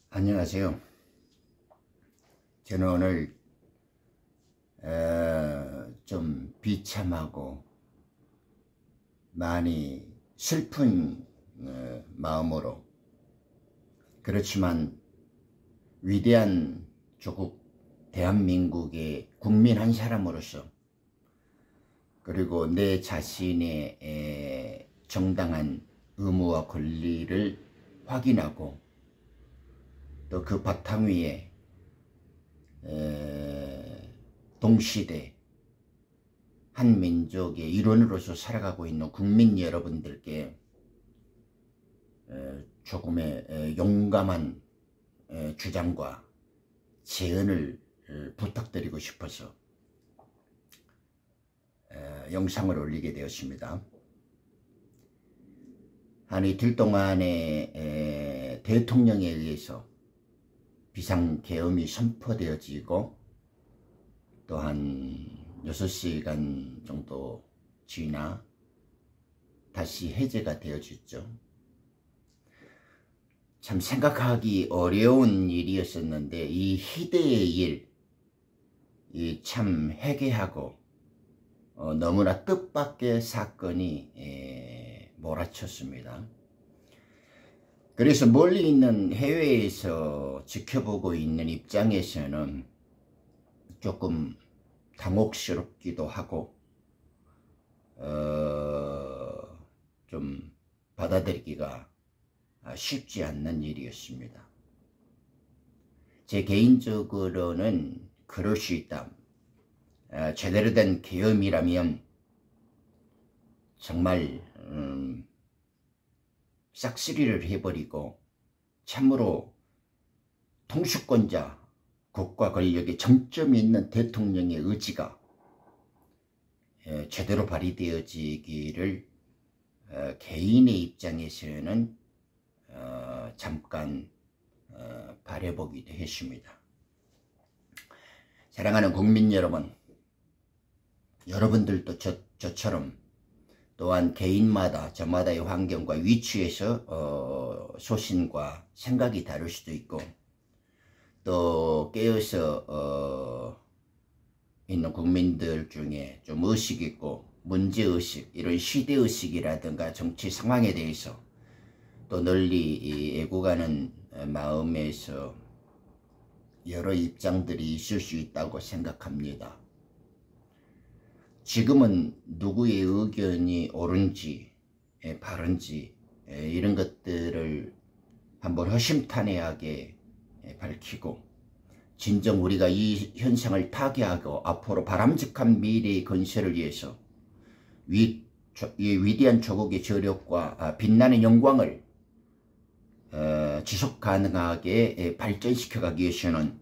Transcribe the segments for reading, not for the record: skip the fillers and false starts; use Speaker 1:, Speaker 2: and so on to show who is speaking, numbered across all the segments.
Speaker 1: 안녕하세요. 저는 오늘 좀 비참하고 많이 슬픈 마음으로, 그렇지만 위대한 조국 대한민국의 국민 한 사람으로서, 그리고 내 자신의 정당한 의무와 권리를 확인하고 또 그 바탕 위에 동시대 한 민족의 일원으로서 살아가고 있는 국민 여러분들께 조금의 용감한 주장과 제언을 부탁드리고 싶어서 영상을 올리게 되었습니다. 한 이틀 동안에 대통령에 의해서 비상계엄이 선포되어지고 또 한 6시간 정도 지나 다시 해제가 되어졌죠. 참 생각하기 어려운 일이었었는데 이 희대의 일, 참 회개하고 너무나 뜻밖의 사건이 몰아쳤습니다. 그래서 멀리 있는 해외에서 지켜보고 있는 입장에서는 조금 당혹스럽기도 하고 좀 받아들이기가 쉽지 않는 일이었습니다. 제 개인적으로는 그럴 수 있다. 제대로 된 계엄이라면 정말 싹쓸이를 해버리고 참으로 통수권자, 국가 권력의 정점이 있는 대통령의 의지가 제대로 발휘되어지기를 개인의 입장에서는 잠깐 바라보기도 했습니다. 사랑하는 국민 여러분, 여러분들도 저처럼 또한 개인마다 저마다의 환경과 위치에서 소신과 생각이 다를 수도 있고 또 깨어서 있는 국민들 중에 좀 의식 있고 문제의식, 이런 시대의식이라든가 정치 상황에 대해서 또 널리 애국하는 마음에서 여러 입장들이 있을 수 있다고 생각합니다. 지금은 누구의 의견이 옳은지 바른지 이런 것들을 한번 허심탄회하게 밝히고 진정 우리가 이 현상을 타개하고 앞으로 바람직한 미래의 건설을 위해서 이 위대한 조국의 저력과 빛나는 영광을 지속 가능하게 발전시켜 가기 위해서는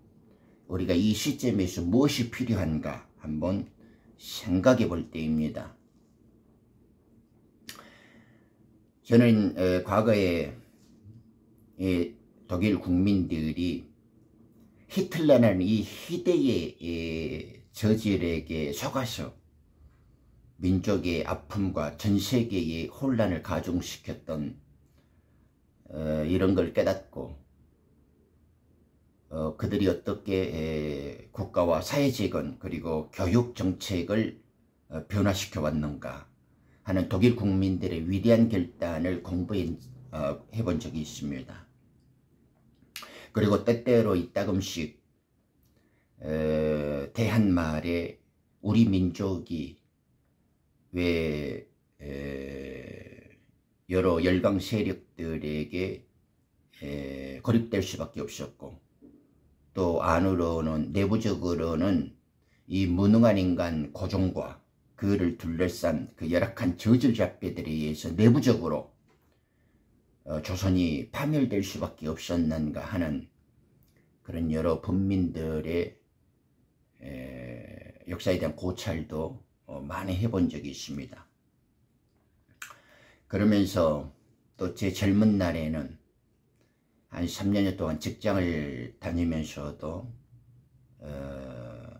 Speaker 1: 우리가 이 시점에서 무엇이 필요한가 한번 생각해 볼 때입니다. 저는 과거에 독일 국민들이 히틀러라는 이 희대의 저질에게 속아서 민족의 아픔과 전 세계의 혼란을 가중시켰던 이런 걸 깨닫고 그들이 어떻게 국가와 사회재건 그리고 교육정책을 변화시켜 왔는가 하는 독일 국민들의 위대한 결단을 공부해 본 적이 있습니다. 그리고 때때로 이따금씩 대한말에 우리 민족이 왜 여러 열강 세력들에게 고립될 수밖에 없었고 또 안으로는 내부적으로는 이 무능한 인간 고종과 그를 둘러싼 그 열악한 저질잡배들에 의해서 내부적으로 조선이 파멸될 수밖에 없었는가 하는 그런 여러 분민들의 역사에 대한 고찰도 많이 해본 적이 있습니다. 그러면서 또 제 젊은 날에는 한 3년 동안 직장을 다니면서도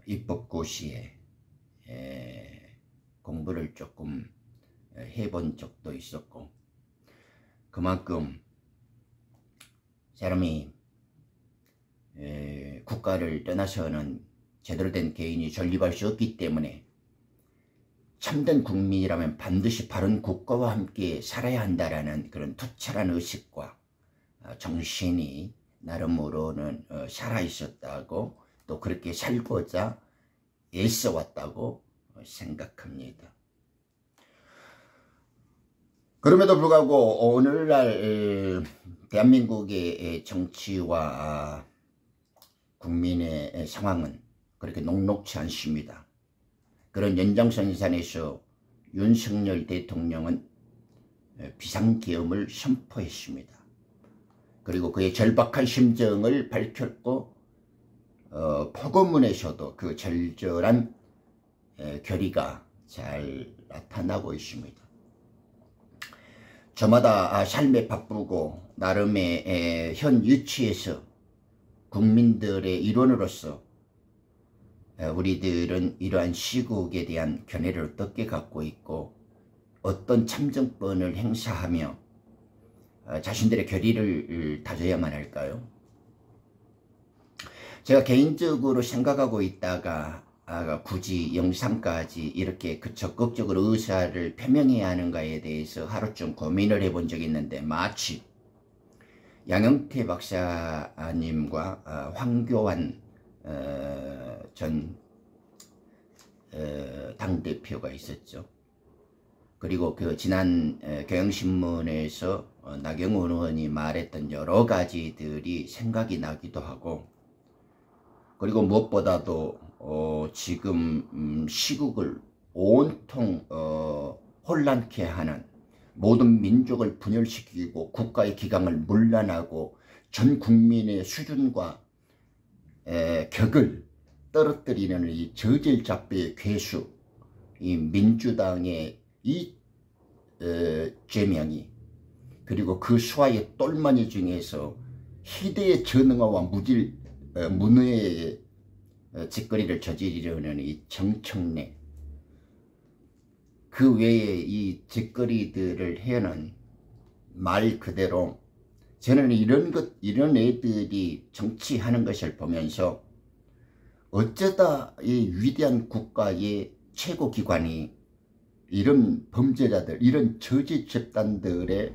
Speaker 1: 입법고시에 공부를 조금 해본 적도 있었고 그만큼 사람이 국가를 떠나서는 제대로 된 개인이 존립할 수 없기 때문에 참된 국민이라면 반드시 바른 국가와 함께 살아야 한다라는 그런 투철한 의식과 정신이 나름으로는 살아있었다고, 또 그렇게 살고자 애써왔다고 생각합니다. 그럼에도 불구하고 오늘날 대한민국의 정치와 국민의 상황은 그렇게 녹록치 않습니다. 그런 연장선상에서 윤석열 대통령은 비상계엄을 선포했습니다. 그리고 그의 절박한 심정을 밝혔고, 포고문에서도 그 절절한 결의가 잘 나타나고 있습니다. 저마다 삶에 바쁘고 나름의 현 위치에서 국민들의 일원으로서 우리들은 이러한 시국에 대한 견해를 어떻게 갖고 있고 어떤 참정권을 행사하며 자신들의 결의를 다져야만 할까요? 제가 개인적으로 생각하고 있다가 굳이 영상까지 이렇게 적극적으로 의사를 표명해야 하는가에 대해서 하루쯤 고민을 해본 적이 있는데, 마치 양영태 박사님과 황교안 전 당대표가 있었죠. 그리고 그 지난 경향신문에서 나경원 의원이 말했던 여러 가지들이 생각이 나기도 하고, 그리고 무엇보다도 지금 시국을 온통 혼란케 하는, 모든 민족을 분열시키고 국가의 기강을 문란하고 전 국민의 수준과 격을 떨어뜨리는 이 저질잡배의 괴수, 이 민주당의 이 죄명이, 그리고 그 수하의 똘마니 중에서 희대의 전응화와 문외의 짓거리를 저지르려는 이 정청래, 그 외에 이 짓거리들을 해는 말 그대로 저는 이런 애들이 정치하는 것을 보면서 어쩌다 이 위대한 국가의 최고기관이 이런 범죄자들, 이런 저지 집단들의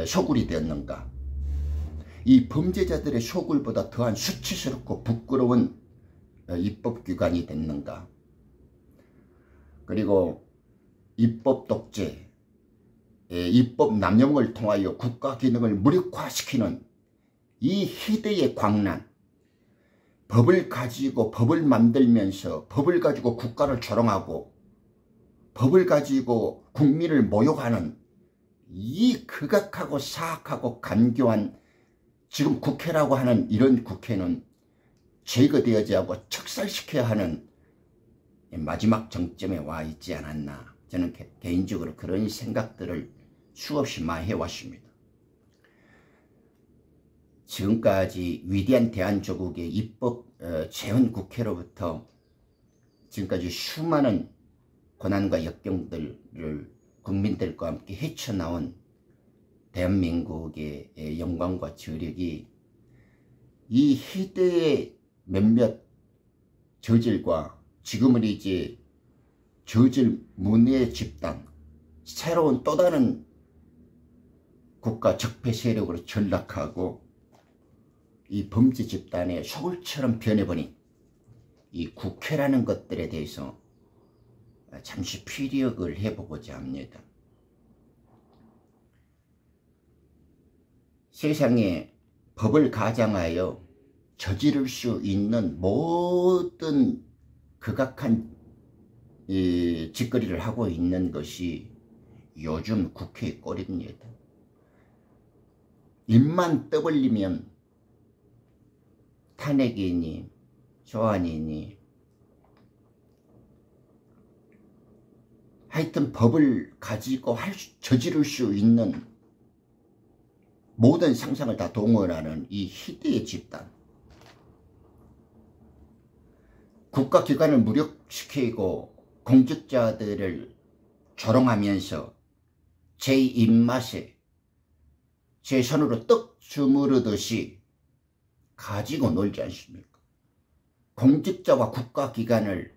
Speaker 1: 소굴이 되었는가. 이 범죄자들의 소굴보다 더한 수치스럽고 부끄러운 입법기관이 됐는가. 그리고 입법 독재, 입법 남용을 통하여 국가 기능을 무력화시키는 이 희대의 광란, 법을 가지고 법을 만들면서 법을 가지고 국가를 조롱하고 법을 가지고 국민을 모욕하는 이 극악하고 사악하고 간교한 지금 국회라고 하는 이런 국회는 제거되어야 하고 척살시켜야 하는 마지막 정점에 와 있지 않았나. 저는 개인적으로 그런 생각들을 수없이 많이 해왔습니다. 지금까지 위대한 대한조국의 입법 재헌국회로부터 지금까지 수많은 고난과 역경들을 국민들과 함께 헤쳐나온 대한민국의 영광과 저력이 이 희대의 몇몇 저질과 지금은 이제 저질 문외 집단, 새로운 또 다른 국가 적폐 세력으로 전락하고 이 범죄 집단의 소굴처럼 변해버린 이 국회라는 것들에 대해서 잠시 피력을 해보고자 합니다. 세상에 법을 가장하여 저지를 수 있는 모든 극악한 짓거리를 하고 있는 것이 요즘 국회의 꼴입니다. 입만 떠벌리면 탄핵이니 소환이니 하여튼 법을 가지고 저지를 수 있는 모든 상상을 다 동원하는 이 희대의 집단, 국가기관을 무력시키고 공직자들을 조롱하면서 제 입맛에 제 손으로 떡 주무르듯이 가지고 놀지 않습니까? 공직자와 국가기관을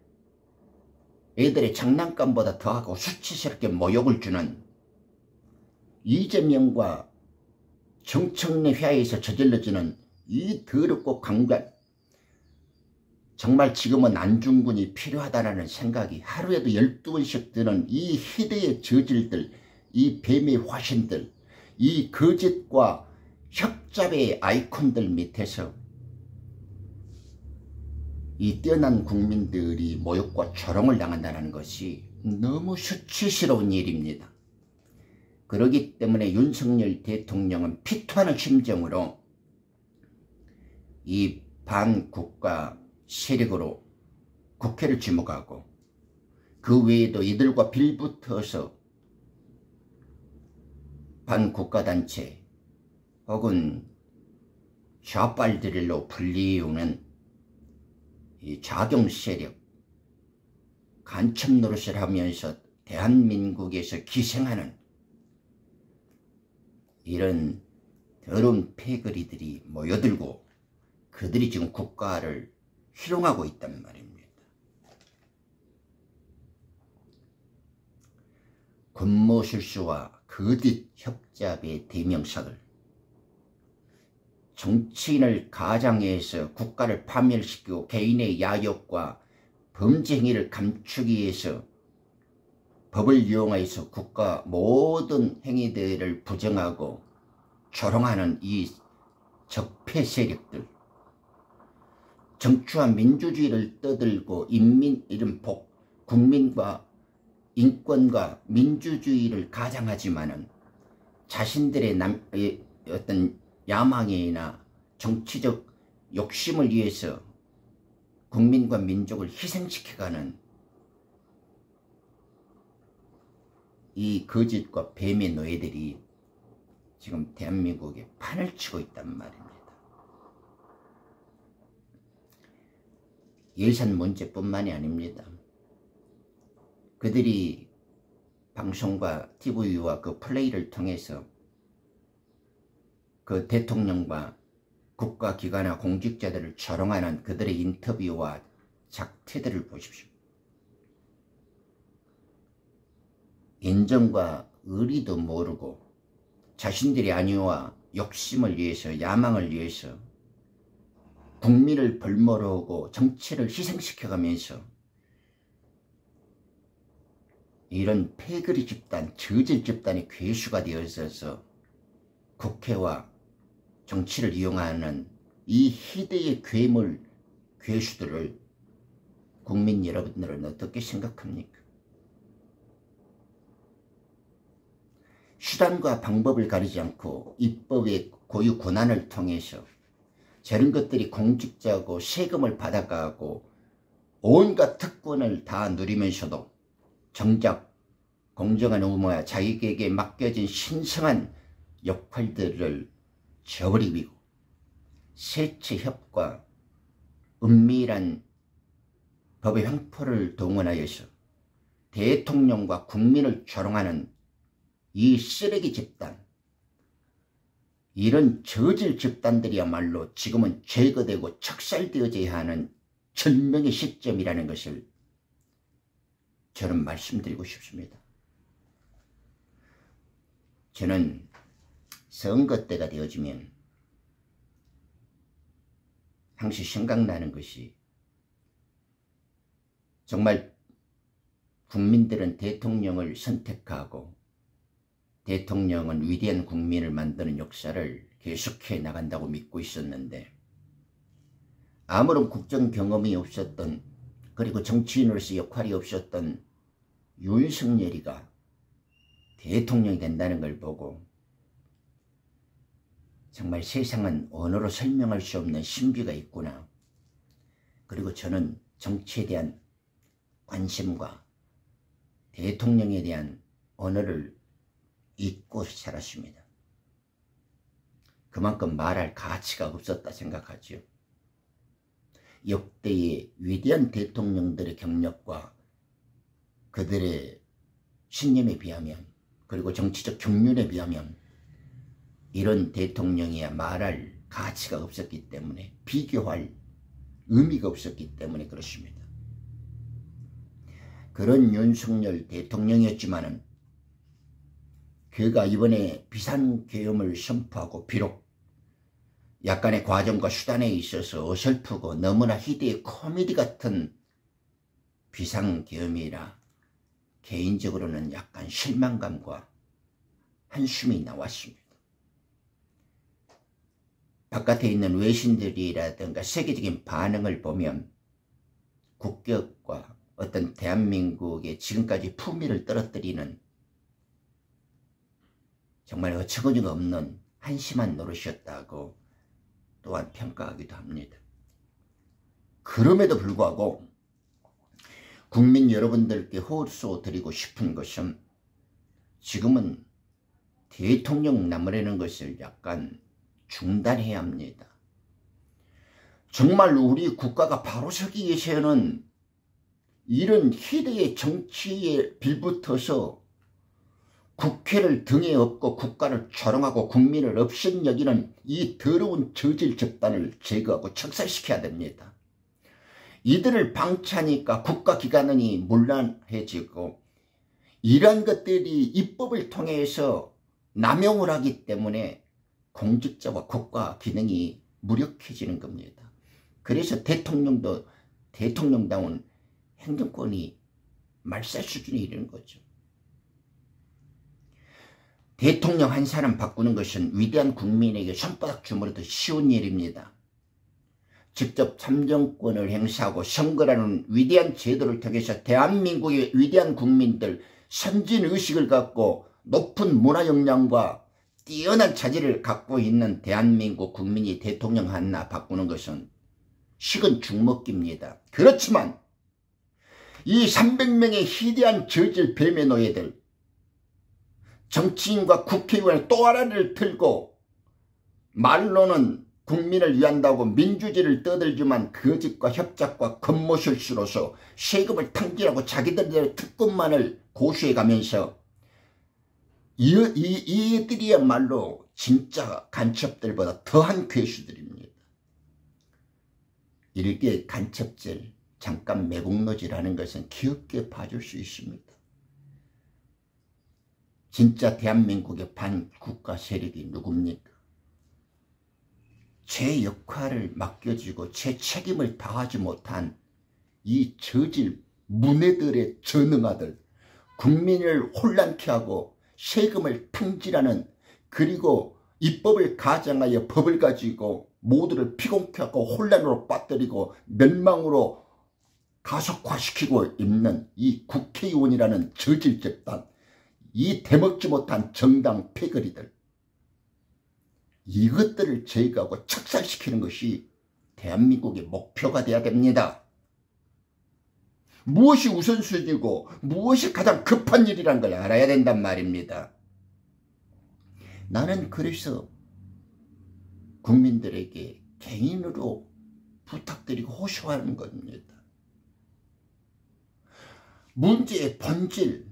Speaker 1: 애들의 장난감보다 더하고 수치스럽게 모욕을 주는 이재명과 정청래 회하에서 저질러지는 이 더럽고 강간, 정말 지금은 안중근이 필요하다는 생각이 하루에도 12번씩 드는 이 희대의 저질들, 이 뱀의 화신들, 이 거짓과 협잡의 아이콘들 밑에서 이 뛰어난 국민들이 모욕과 조롱을 당한다는 것이 너무 수치스러운 일입니다. 그렇기 때문에 윤석열 대통령은 피토하는 심정으로 이 반국가 세력으로 국회를 지목하고 그 외에도 이들과 빌붙어서 반국가단체 혹은 좌빨들로 불리우는 이 자경세력, 간첩 노릇을 하면서 대한민국에서 기생하는 이런 더러운 패거리들이 모여들고 그들이 지금 국가를 희롱하고 있단 말입니다. 권모술수와 거짓 협잡의 대명사들, 정치인을 가장해서 국가를 파멸시키고 개인의 야욕과 범죄 행위를 감추기 위해서 법을 이용해서 국가 모든 행위들을 부정하고 조롱하는 이 적폐 세력들, 정치와 민주주의를 떠들고 국민과 인권과 민주주의를 가장하지만은 자신들의 어떤 야망이나 정치적 욕심을 위해서 국민과 민족을 희생시켜가는 이 거짓과 뱀의 노예들이 지금 대한민국에 판을 치고 있단 말입니다. 예산 문제뿐만이 아닙니다. 그들이 방송과 TV와 그 플레이를 통해서 그 대통령과 국가기관과 공직자들을 조롱하는 그들의 인터뷰와 작태들을 보십시오. 인정과 의리도 모르고 자신들의 안위와 욕심을 위해서, 야망을 위해서 국민을 벌모르고 정치를 희생시켜가면서 이런 패거리 집단, 저질 집단의 괴수가 되어서 국회와 정치를 이용하는 이 희대의 괴물 괴수들을 국민 여러분들은 어떻게 생각합니까? 수단과 방법을 가리지 않고 입법의 고유 권한을 통해서 저런 것들이 공직자고 세금을 받아가고 온갖 특권을 다 누리면서도 정작 공정한 의무와 자기에게 맡겨진 신성한 역할들을 저버리고 세체협과 은밀한 법의 횡포를 동원하여서 대통령과 국민을 조롱하는 이 쓰레기 집단, 이런 저질 집단들이야말로 지금은 제거되고 척살되어져야 하는 절명의 시점이라는 것을 저는 말씀드리고 싶습니다. 저는 선거 때가 되어지면 항상 생각나는 것이, 정말 국민들은 대통령을 선택하고 대통령은 위대한 국민을 만드는 역사를 계속해 나간다고 믿고 있었는데, 아무런 국정 경험이 없었던, 그리고 정치인으로서 역할이 없었던 윤석열이가 대통령이 된다는 걸 보고 정말 세상은 언어로 설명할 수 없는 신비가 있구나. 그리고 저는 정치에 대한 관심과 대통령에 대한 언어를 잊고 살았습니다. 그만큼 말할 가치가 없었다 생각하죠. 역대의 위대한 대통령들의 경력과 그들의 신념에 비하면, 그리고 정치적 경륜에 비하면 이런 대통령이야 말할 가치가 없었기 때문에, 비교할 의미가 없었기 때문에 그렇습니다. 그런 윤석열 대통령이었지만은 그가 이번에 비상계엄을 선포하고 비록 약간의 과정과 수단에 있어서 어설프고 너무나 희대의 코미디 같은 비상계엄이라 개인적으로는 약간 실망감과 한숨이 나왔습니다. 바깥에 있는 외신들이라든가 세계적인 반응을 보면 국격과 어떤 대한민국의 지금까지 품위를 떨어뜨리는 정말 어처구니가 없는 한심한 노릇이었다고 또한 평가하기도 합니다. 그럼에도 불구하고 국민 여러분들께 호소드리고 싶은 것은 지금은 대통령 나무라는 것을 약간 중단해야 합니다. 정말 우리 국가가 바로 서기 위해서는 이런 희대의 정치에 빌붙어서 국회를 등에 업고 국가를 조롱하고 국민을 업신여기는 이 더러운 저질 집단을 제거하고 척살시켜야 됩니다. 이들을 방치하니까 국가기관이 문란해지고 이러한 것들이 입법을 통해서 남용을 하기 때문에 공직자와 국가 기능이 무력해지는 겁니다. 그래서 대통령도 대통령다운 행정권이 말살 수준에 이르는 거죠. 대통령 한 사람 바꾸는 것은 위대한 국민에게 손바닥 주물어도 쉬운 일입니다. 직접 참정권을 행사하고 선거라는 위대한 제도를 통해서 대한민국의 위대한 국민들, 선진의식을 갖고 높은 문화 역량과 뛰어난 자질을 갖고 있는 대한민국 국민이 대통령 하나 바꾸는 것은 식은 죽먹기입니다. 그렇지만 이 300명의 희대한 저질 뱀의 노예들, 정치인과 국회의원을 또 하나를 틀고 말로는 국민을 위한다고 민주주의를 떠들지만 거짓과 협작과 겉모술수로서 세금을 탕진하고 자기들의 특권만을 고수해가면서 이들이야말로 진짜 간첩들보다 더한 괴수들입니다. 이렇게 간첩질, 잠깐 매국노질하는 것은 귀엽게 봐줄 수 있습니다. 진짜 대한민국의 반국가 세력이 누굽니까? 제 역할을 맡겨지고 제 책임을 다하지 못한 이 저질 문외들의 전능아들, 국민을 혼란케 하고 세금을 탕진하는, 그리고 입법을 가장하여 법을 가지고 모두를 피곤케 하고 혼란으로 빠뜨리고 멸망으로 가속화시키고 있는 이 국회의원이라는 저질 집단, 이 대먹지 못한 정당 패거리들, 이것들을 제거하고 척살시키는 것이 대한민국의 목표가 돼야 됩니다. 무엇이 우선순위고 무엇이 가장 급한 일이란 걸 알아야 된단 말입니다. 나는 그래서 국민들에게 개인으로 부탁드리고 호소하는 겁니다. 문제의 본질,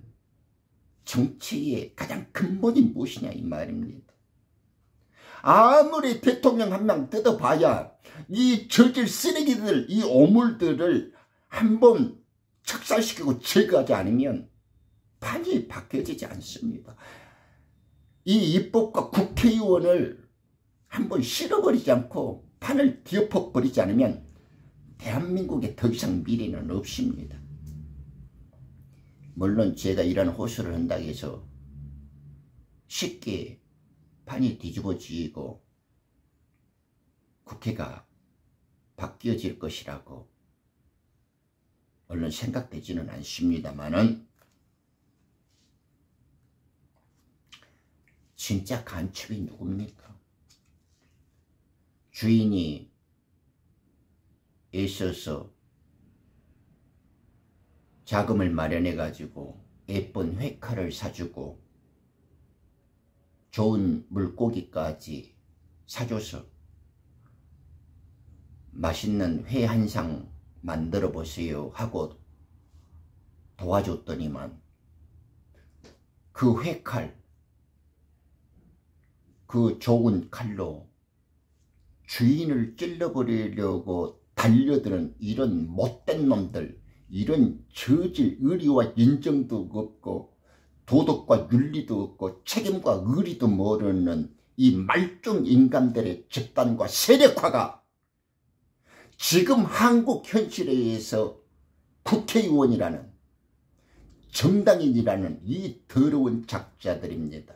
Speaker 1: 정치의 가장 근본이 무엇이냐 이 말입니다. 아무리 대통령 한 명 뜯어봐야 이 저질 쓰레기들, 이 오물들을 한번 척살시키고 제거하지 않으면 판이 바뀌어지지 않습니다. 이 입법과 국회의원을 한번 실어버리지 않고 판을 뒤엎어버리지 않으면 대한민국에 더 이상 미래는 없습니다. 물론 제가 이런 호소를 한다고 해서 쉽게 판이 뒤집어지고 국회가 바뀌어질 것이라고 물론 생각되지는 않습니다만은 진짜 간첩이 누굽니까? 주인이 애써서 자금을 마련해 가지고 예쁜 회칼을 사주고 좋은 물고기까지 사줘서 맛있는 회 한 상 만들어 보세요 하고 도와줬더니만 그 회칼, 그 좋은 칼로 주인을 찔러버리려고 달려드는 이런 못된 놈들, 이런 저질 의리와 인정도 없고 도덕과 윤리도 없고 책임과 의리도 모르는 이 말종 인간들의 집단과 세력화가 지금 한국 현실에 의해서 국회의원이라는 정당인이라는 이 더러운 작자들입니다.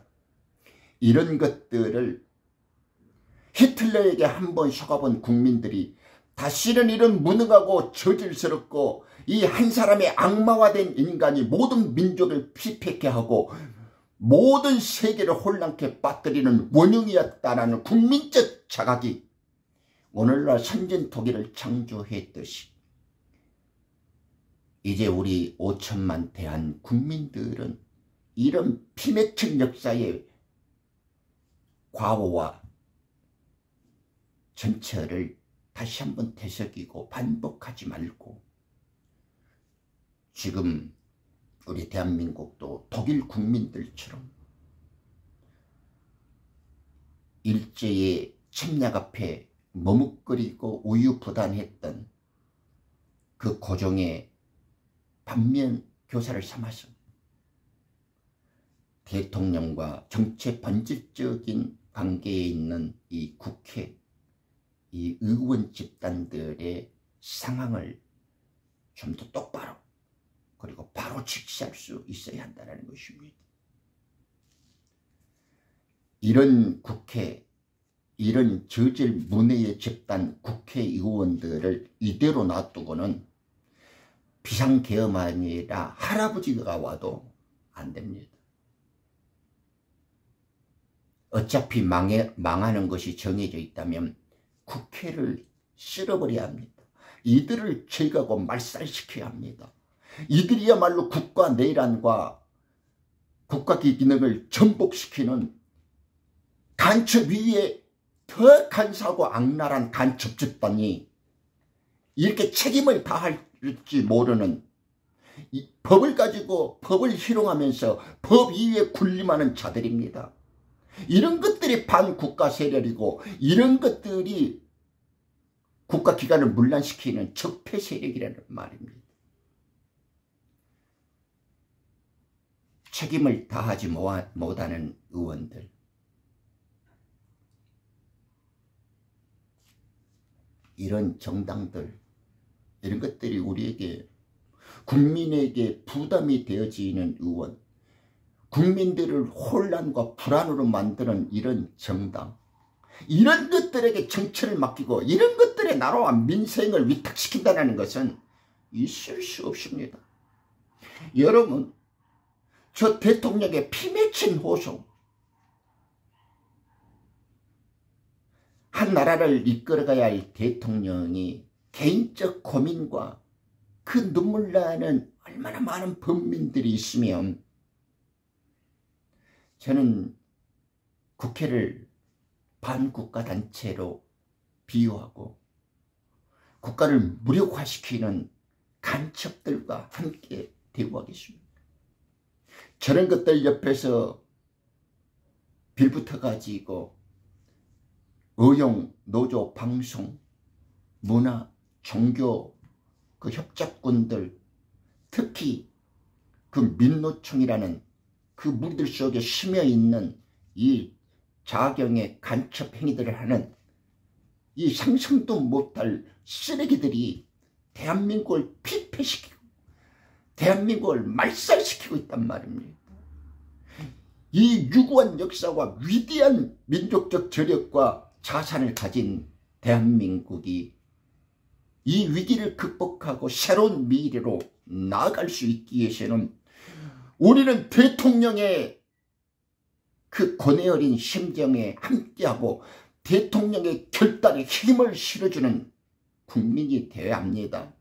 Speaker 1: 이런 것들을 히틀러에게 한번 속아본 국민들이 다시는 이런 무능하고 저질스럽고 이 한 사람의 악마화된 인간이 모든 민족을 피폐케 하고 모든 세계를 혼란케 빠뜨리는 원흉이었다라는 국민적 자각이 오늘날 선진 독일을 창조했듯이 이제 우리 5천만 대한 국민들은 이런 피맺힌 역사의 과오와 전체를 다시 한번 되새기고 반복하지 말고 지금 우리 대한민국도 독일 국민들처럼 일제의 침략 앞에 머뭇거리고 우유부단했던 그 고종의 반면 교사를 삼아서 대통령과 정체 본질적인 관계에 있는 이 국회, 이 의원 집단들의 상황을 좀 더 똑바로 그리고 바로 직시할 수 있어야 한다는 것입니다. 이런 국회, 이런 저질 문외의 집단 국회의원들을 이대로 놔두고는 비상계엄아니라 할아버지가 와도 안 됩니다. 어차피 망하는 것이 정해져 있다면 국회를 쓸어버려야 합니다. 이들을 제거하고 말살시켜야 합니다. 이들이야말로 국가 내란과 국가 기능을 전복시키는 간첩 위에 더 간사하고 악랄한 간첩 집단이 이렇게 책임을 다할지 모르는 이 법을 가지고 법을 희롱하면서 법 위에 군림하는 자들입니다. 이런 것들이 반국가 세력이고 이런 것들이 국가기관을 문란시키는 적폐 세력이라는 말입니다. 책임을 다하지 못하는 의원들, 이런 정당들, 이런 것들이 우리에게 국민에게 부담이 되어지는 의원, 국민들을 혼란과 불안으로 만드는 이런 정당, 이런 것들에게 정치를 맡기고 이런 것들에 나라와 민생을 위탁시킨다는 것은 있을 수 없습니다. 여러분, 저 대통령의 피맺힌 호소, 한 나라를 이끌어가야 할 대통령이 개인적 고민과 그 눈물 나는 얼마나 많은 범민들이 있으면 저는 국회를 반국가 단체로 비유하고 국가를 무력화시키는 간첩들과 함께 대우하겠습니다. 저런 것들 옆에서 빌붙어 가지고 의용, 노조, 방송, 문화, 종교 그 협작꾼들, 특히 그 민노총이라는 그 무리들 속에 스며있는 이 자경의 간첩 행위들을 하는 이 상상도 못할 쓰레기들이 대한민국을 피폐시키고 대한민국을 말살시키고 있단 말입니다. 이 유구한 역사와 위대한 민족적 저력과 자산을 가진 대한민국이 이 위기를 극복하고 새로운 미래로 나아갈 수 있기 위해서는 우리는 대통령의 그 고뇌 어린 심정에 함께하고 대통령의 결단에 힘을 실어주는 국민이 되어야 합니다.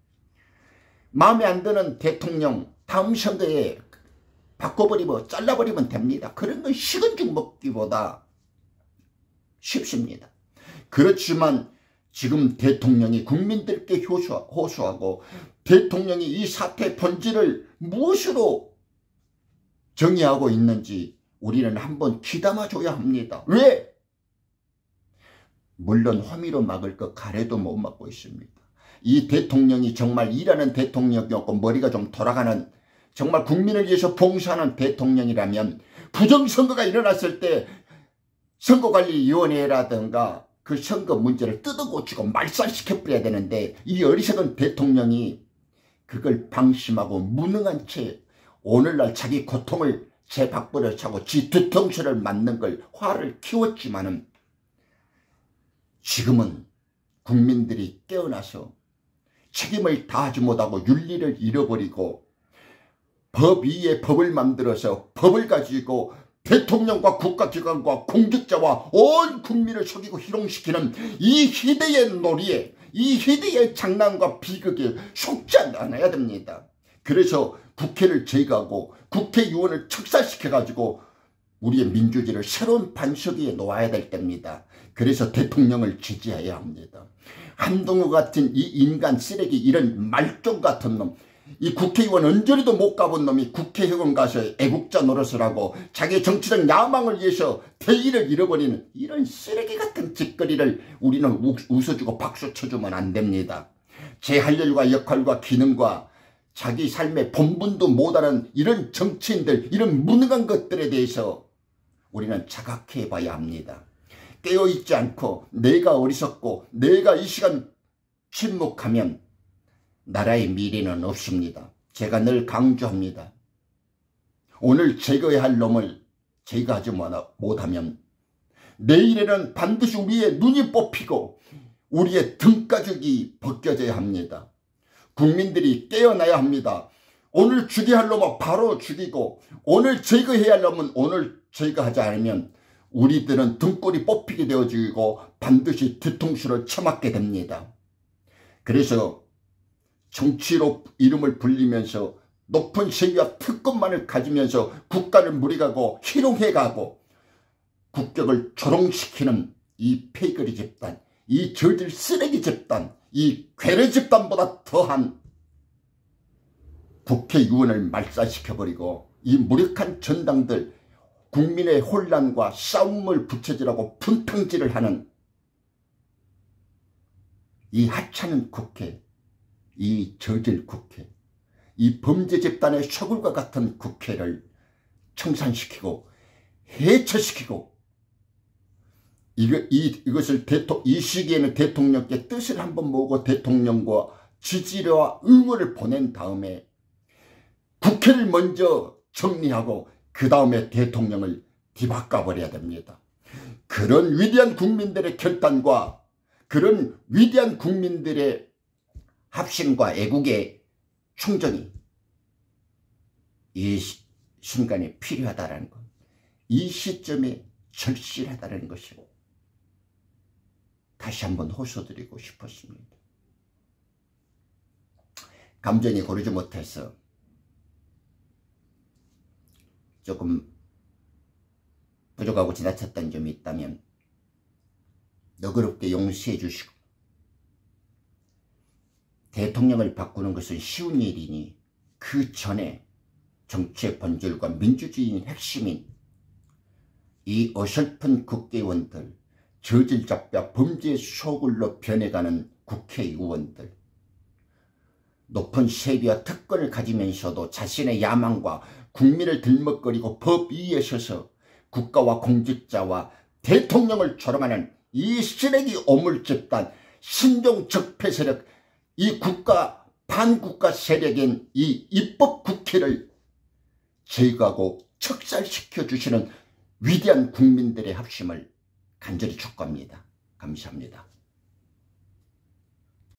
Speaker 1: 마음에 안 드는 대통령 다음 선거에 바꿔버리고 잘라버리면 됩니다. 그런 건 식은 죽 먹기보다 쉽습니다. 그렇지만 지금 대통령이 국민들께 호소하고 대통령이 이 사태의 본질을 무엇으로 정의하고 있는지 우리는 한번 귀담아 줘야 합니다. 왜? 물론 호미로 막을 것 가래도 못 막고 있습니다. 이 대통령이 정말 일하는 대통령이었고 머리가 좀 돌아가는 정말 국민을 위해서 봉사하는 대통령이라면 부정선거가 일어났을 때 선거관리위원회라든가 그 선거 문제를 뜯어고치고 말살시켜버려야 되는데 이 어리석은 대통령이 그걸 방심하고 무능한 채 오늘날 자기 고통을 제 박벌을 차고 지 뒤통수를 맞는 걸 화를 키웠지만은 지금은 국민들이 깨어나서 책임을 다하지 못하고 윤리를 잃어버리고 법 위에 법을 만들어서 법을 가지고 대통령과 국가기관과 공직자와 온 국민을 속이고 희롱시키는 이 희대의 놀이에 이 희대의 장난과 비극에 속지 않아야 됩니다. 그래서 국회를 제거하고 국회의원을 척살시켜가지고 우리의 민주주의를 새로운 반석 위에 놓아야 될 때입니다. 그래서 대통령을 지지해야 합니다. 한동훈 같은 이 인간 쓰레기 이런 말종 같은 놈 이 국회의원 언저리도 못 가본 놈이 국회의원 가서 애국자 노릇을 하고 자기 정치적 야망을 위해서 대의를 잃어버리는 이런 쓰레기 같은 짓거리를 우리는 웃어주고 박수 쳐주면 안 됩니다. 제 할 일과 역할과 기능과 자기 삶의 본분도 못하는 이런 정치인들 이런 무능한 것들에 대해서 우리는 자각해 봐야 합니다. 깨어있지 않고 내가 어리석고 내가 이 시간 침묵하면 나라의 미래는 없습니다. 제가 늘 강조합니다. 오늘 제거해야 할 놈을 제거하지 못하면 내일에는 반드시 우리의 눈이 뽑히고 우리의 등가죽이 벗겨져야 합니다. 국민들이 깨어나야 합니다. 오늘 죽여야 할 놈은 바로 죽이고 오늘 제거해야 할 놈은 오늘 제거하지 않으면 우리들은 등골이 뽑히게 되어지고 반드시 뒤통수를 쳐맞게 됩니다. 그래서 정치로 이름을 불리면서 높은 세위와 특권만을 가지면서 국가를 무리가고 희롱해가고 국격을 조롱시키는 이 페이거리 집단, 이 저질 쓰레기 집단, 이 괴뢰 집단보다 더한 국회의원을 말살시켜버리고 이 무력한 전당들 국민의 혼란과 싸움을 부채질하고 분탕질을 하는 이 하찮은 국회, 이 저질 국회, 이 범죄 집단의 셔굴과 같은 국회를 청산시키고 해체시키고 이것을 이 시기에는 대통령께 뜻을 한번 모으고 대통령과 지지와 응원을 보낸 다음에 국회를 먼저 정리하고 그 다음에 대통령을 뒤바꿔버려야 됩니다. 그런 위대한 국민들의 결단과 그런 위대한 국민들의 합심과 애국의 충정이 이 순간에 필요하다는 것, 이 시점에 절실하다는 것을 다시 한번 호소드리고 싶었습니다. 감정이 고르지 못해서 조금 부족하고 지나쳤던 점이 있다면 너그럽게 용서해 주시고, 대통령을 바꾸는 것은 쉬운 일이니 그 전에 정치의 본질과 민주주의의 핵심인 이 어설픈 국회의원들, 저질잡과 범죄의 소굴로 변해가는 국회의원들, 높은 세비와 특권을 가지면서도 자신의 야망과 국민을 들먹거리고 법 위에 서서 국가와 공직자와 대통령을 조롱하는 이 쓰레기 오물 집단, 신종 적폐 세력, 이 국가 반국가 세력인 이 입법 국회를 제거하고 척살시켜 주시는 위대한 국민들의 합심을 간절히 축구합니다. 감사합니다.